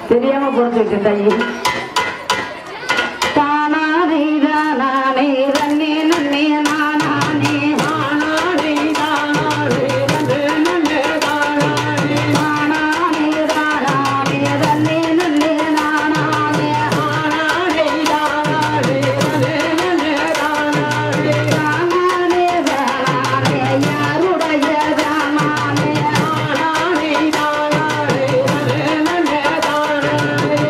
தெரியாம போட்டு தாயி தானானே தானானே ரன்னே நன்னே நானானே தானானே தானானே ரன்னே நன்னே தானானே தானானே தானானே ரன்னே நன்னே நானானே தானானே தானானே ரன்னே நன்னே தானானே தானானே தானானே யாருடைய தானானே தானானே தானானே ரன்னே நன்னே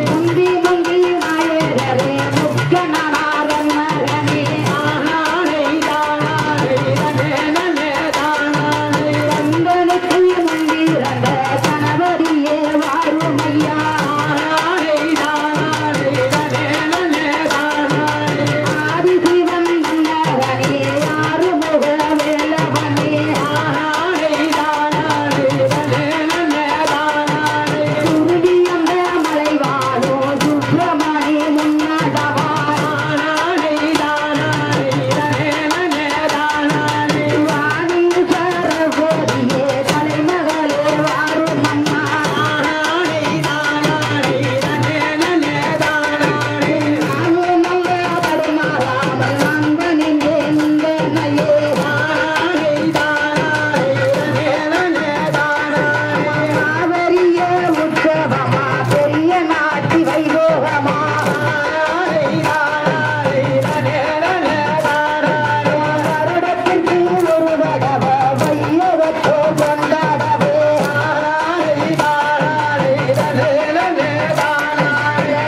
முந்தி முந்தி நாயரே முக்கனாரன் மகனே ஆனானே தானானே ரன்னே நன்னே தானானே ரங்கனுக்கு முந்திரண்ட கணவரியே வாருமையா ஆனானே தானானே ரன்னே நன்னே தானானே ஆதிசிவன் மன்னவனே ஆறுமுக வேலவனே ஆனானே தானானே ரன்னே நன்னே தானானே சுருதி அந்த மலைவாழோ சுப்பிரமணி முன்னடவா ஆனானே தானானே ரன்னே நன்னே தானானே வாணி சரஸ்வதியே தலைமகளே வாரும் அம்மா ஆனானே தானானே ரன்னே நன்னே தானானே நானே நல்ல படுமாறாமல் நண்பனிங்கே நந்தனையே ஆனானே தானானே ரன்னே நன்னே தானானே காவிரிய உற்சவமா பெரிய நாட்டி வைபோகமா ஆனானே தானானே ரன்னே நன்னே தானானே வருடத்திற்கு ஒரு தடவை வையகத்தோ கொண்டாடவே ஆனானே தானானே ரன்னே நன்னே தானானே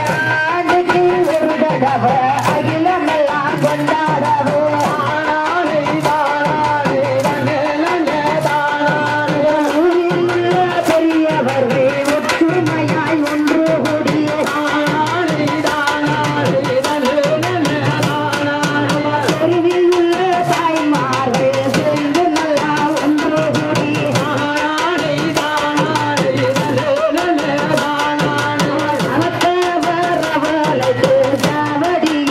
ஆண்டுக்கு ஒரு தடவை அகிலமெல்லாம் கொண்டாடவே ஆனானே தானானே ரன்னே நன்னே தானானே ஊரில் உள்ள பெரியவர்கள் ஒற்றுமையாய் ஒன்று கூடிய ஆனானே தானானே ரன்னே நன்னே தானானே தெருவில் உள்ள தாய்மார்கள் சேர்ந்து நல்லா ஒன்று கூடி ஆனானே தானானே ரன்னே நன்னே தானானே அனத்த வரவழைத்து சாவடியே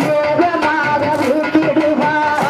ஏகமாக விட்டிடுவார்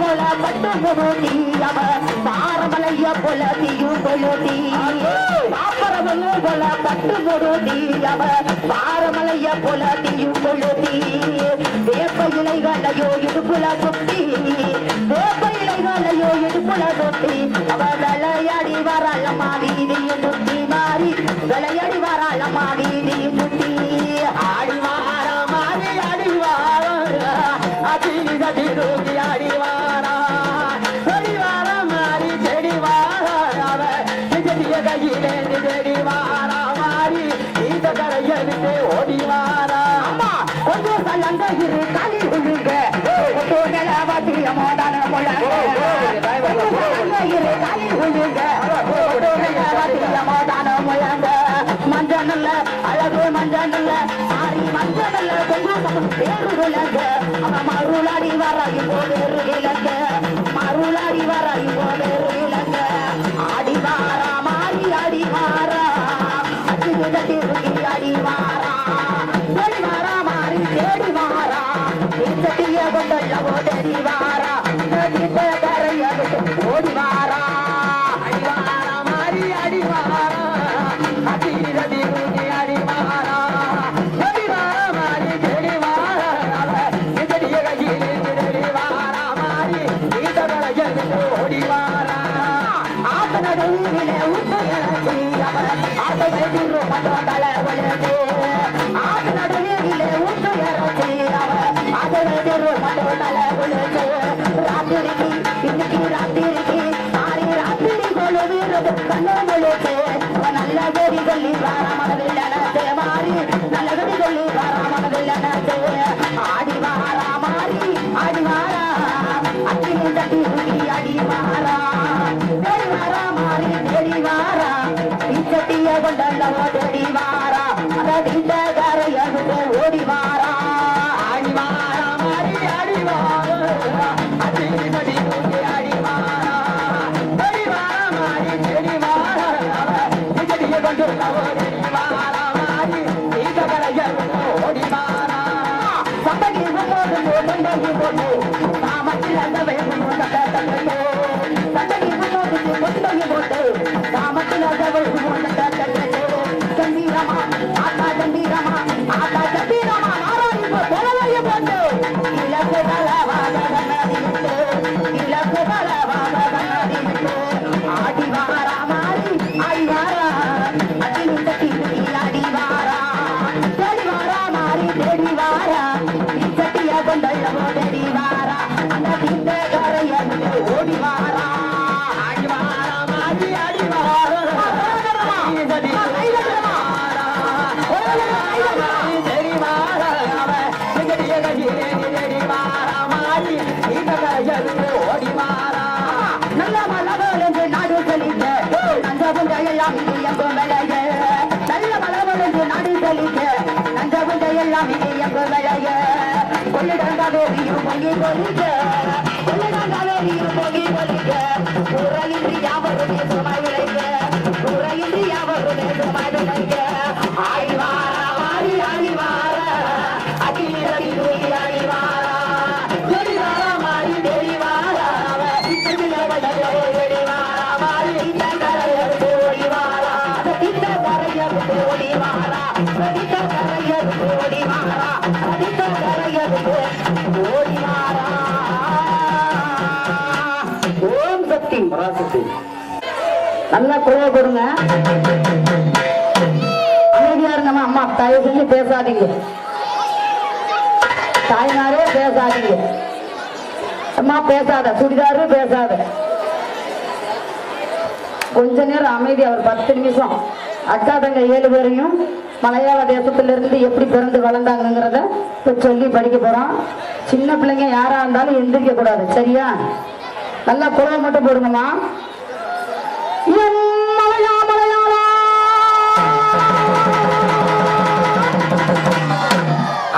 போல பட்டு முருதி அவ பாரமலைய போல தீயும் கொழுதி பாப்பரவங்க போல பட்டு முருதி அவ பாரமலைய போல தீயும் கொழுதி வேப்ப இலைகளையோ இடுப்புல சுத்தி வேப்ப இலைகளையோ இடுப்புல சுத்தி அவ விளையாடி வராளம்மா வீதியும் சுத்தி மாறி விளையாடி வராளம்மா வீதியும் சுத்தி ஆடி வாரா மாறி ஆடி வாரா அதிகி ஆடி வாரா செடி வாரா மாறி செடி வாரா அவ செடிய கையிலே செடி வாரா மாறி இந்த கரையை விட்டு ஓடி வாரா அம்மா கொஞ்சம் கலங்க இரு காலி விழுங்க நிலவத்தியமோதான இரு காலி விழுங்க நிலவத்தியமோதான முழங்க மஞ்சள் நல்ல அழகு மஞ்சள் நல்ல ஆரி மஞ்சள் நல்ல கொஞ்சம் பேரு விளங்க அவன் மருளாடி வராயி போவேறு விளங்க மருளாடி வராயி போவேறு விளங்க ஆடி வாரா மாறி ஆடி வாரா அடிவிடத்திற்கு அடி வாரா தேடி வாரா மாறி தேடி வாரா சட்டிய கொண்டல்லவோ தேடி வாரா கரைய ஓடி வாரா அடி வாரா மாறி அடி வாரா அடிவிடத்திற்கு அடி வாரா தேடி வாரா மாறி தேடி வாரா செடிய கையிலே தேடி வாரா மாறி இந்த கரைய ஓடி வாரா ஆத்த நடுவிலே உப்பு ஆட்ட வேண்டிய மற்ற தலை வளர்ந்து ஆட்ட நடுவிலே உப்பு இறச்சி ஆட்ட வேண்டிய மற்ற தலை வளர்ந்து ராத்திரிக்கு இன்னைக்கு ராத்திரிக்கு ஆரி ராத்திரி கொழு வீரது கண்ணு முழுக்கு நல்ல வெறி சொல்லி வாராமதில் நினைத்து மாறி நல்ல வெறி சொல்லி வாராமதில் நினைத்து ஆடி வாரா மாறி ஆடி வாரா அடி தட்டி அடி வாரா தேடி வாரா மாறி தேடி வாரா இச்சட்டிய கொண்டல்லவோ தேடி வாரா இந்த கரையை ஓடி வாரா ஆடி வாரா மாறி ஆடி வாரா அடி தட்டி ஆடி வாரா தேடி வாரா மாறி தேடி வாரா இச்சட்டிய கொண்டல்லவோ தேடி வாரா மாறி இந்த கரையை ஓடி வாரா சம்பகி போது கொண்டகி போது காமத்தில் அந்த வேணும் சண்டகி போது கொண்டகி போட்டு காமத்தில் அந்த வேணும் கம்பீரமா ஆத்தா கம்பீரமா ஆத்தா கம்பீரமா நாராயணி போலவைய போட்டு இலக்கு தலவாக கண்ணாடி விட்டு இலக்கு தலவாக கண்ணாடி விட்டு ஆடி வாரா மாறி ஆடி வாரா அடி தட்டி ஆடி வாரா தேடி வாரா மாறி தேடி வாரா இச்சட்டிய கொண்டல்லவோ தேடி வாரா அந்த தீந்த கரைய ஓடி வாரா ஆடி வாரா மாறி ஆடி வாரா ஓடி வாரா நல்ல மலவல் என்று நாடு செழிக்க நஞ்சபுஞ்ச எல்லாம் இது எங்கும் விளைய நல்ல மலவல் என்று நாடு செழிக்க நஞ்சபுஞ்ச எல்லாம் இது எங்கும் விளைய கொள்ளிடங்காவேரியும் பொங்கி கொலிக்க கொள்ளிடங்காவேரியும் பொங்கி கொலிக்க குறையின்றி யாவருமே சுமை விளைக்க குறையின்றி யாவருமே சுமை விளைக்க ஆடி வாரா மாறி ஆடி வாரா அகிலி ரவி தூக்கி ஆடி வாரா தேடி வாரா மாறி தேடி வாரா ஓடி வாரா மாறி இந்த கரையை ஓடி வாரா இந்த கரையை ஓடி வாரா இந்த கரையை ஓடி வாரா இந்த கரையை ஓடி வாரா ஓம் சக்தி பராசக்தி நல்லா குறைய கொடுங்க அமைதியா இருங்கம்மா அம்மா தயவு செஞ்சு பேசாதீங்க தாய்மாரே பேசாதீங்க அம்மா பேசாத சுடிதாரு பேசாத கொஞ்ச நேரம் அமைதி அவர் 10 நிமிஷம் அக்கா தங்க 7 பேரையும் மலையாள தேசத்திலிருந்து எப்படி பிறந்து வளர்ந்தாங்கிறத இப்ப சொல்லி படிக்க போறோம் சின்ன பிள்ளைங்க யாரா இருந்தாலும் எந்திரிக்க கூடாது சரியா நல்லா குரல் மட்டும் போடுங்கம்மா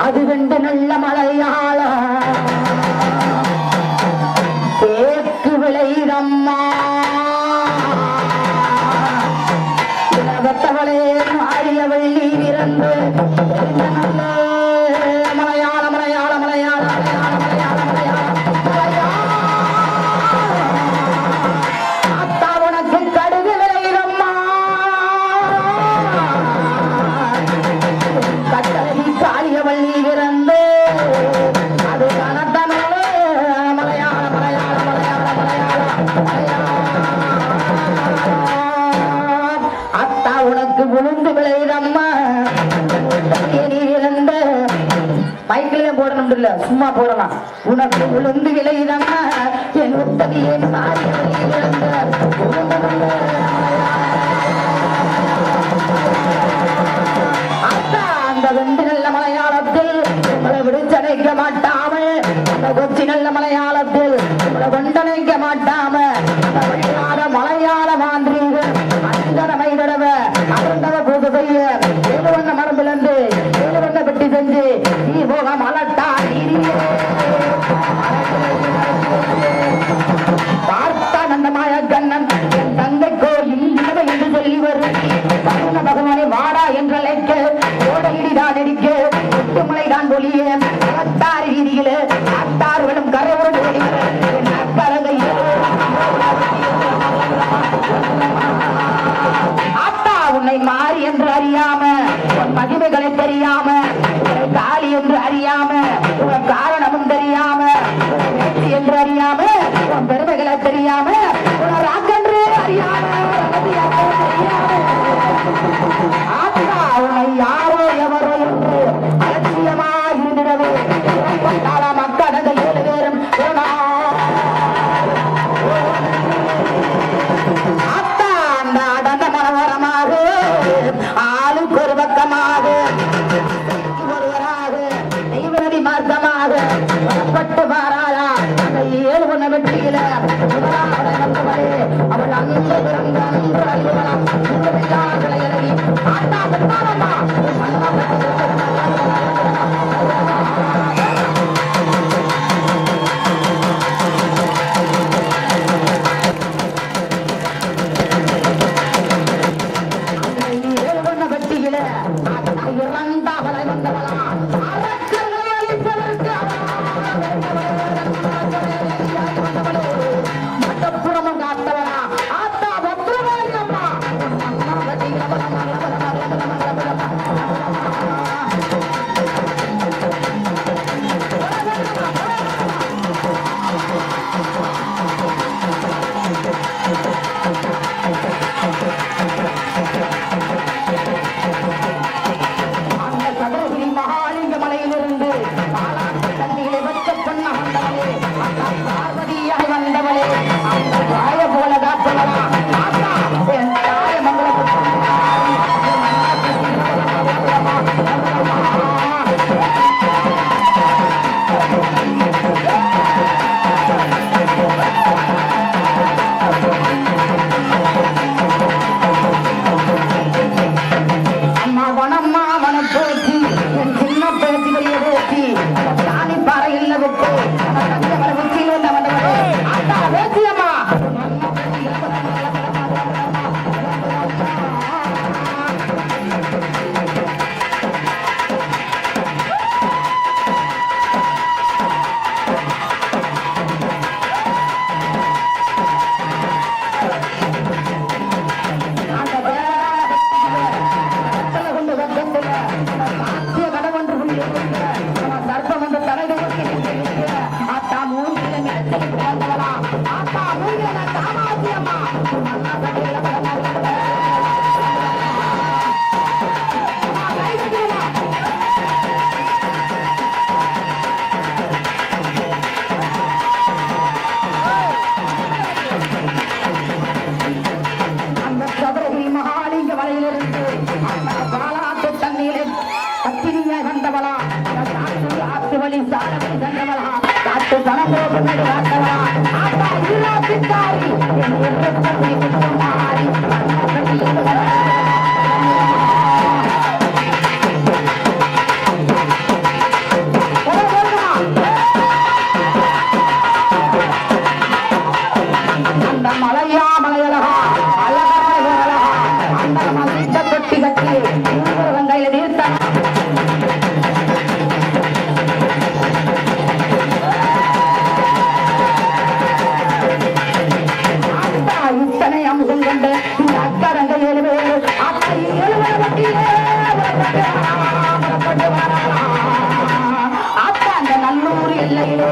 அது வெண்டு நல்ல மலையாளம் தேக்கு விளையிடம்மா வெத்தவளே ஆடிய வெள்ளி விரந்து மலையாள மலையாள மலையாள மலையாள மலையாள மலையாள இல்ல சும்மா போடலாம். உனக்கு உளுந்து விளையிடமா என் உத்தவியே அந்த வெண்டு நல்ல மலையாளத்தில் உங்களை விடுச்சடைக்க மாட்டாம, அந்த கொச்சி நல்ல மலையாளத்தில் உங்களை கொண்டனைக்க மாட்டாம, மலையாள மாந்திரீகன் அந்தரமை விடவ அருந்தவ பூஜை செய்ய ஏழு வண்ண மரபிலிருந்து ஏழு வண்ண பெட்டி செஞ்சு நீ போக மலட்டா பார்த்தா நந்த மாய கண்ணன் என் தங்கைக்கோ இன்மை என்று சொல்லி வரும் பகவானை வாடா என்ற லைக்க ஓடையிடிதான் நெடிக்க முட்டுமலை தான் ஒளிய அத்தாறு வீதியில அத்தாறுகளும் கரையோடு அத்தா உன்னை மாறி என்று அறியாம உன் மகிமைகளை தெரியாம உன்னை காளி என்று அறியாம உன் காரணமும் தெரியாம என்று அறியாம உன் பெருமைகளை தெரியாம உன் ராக்கென்று அறியாம ஆத்தா உன்னை யாரோ எவரோ என்று அலட்சியமா இருந்திடவே மக்கள் ஏழு பேரும் ஆத்தா அந்த அடந்த மனோரமாக ஆளுக்கு ஒரு பக்கமாக ஒருவராக தெய்வநதி மார்க்கமாக பட்டு மாறாளா அந்த ஏழு ஒண்ண வெற்றியில அவள் அன்பு ஆத்தா பெற்றாரம்மா எல்லையிலே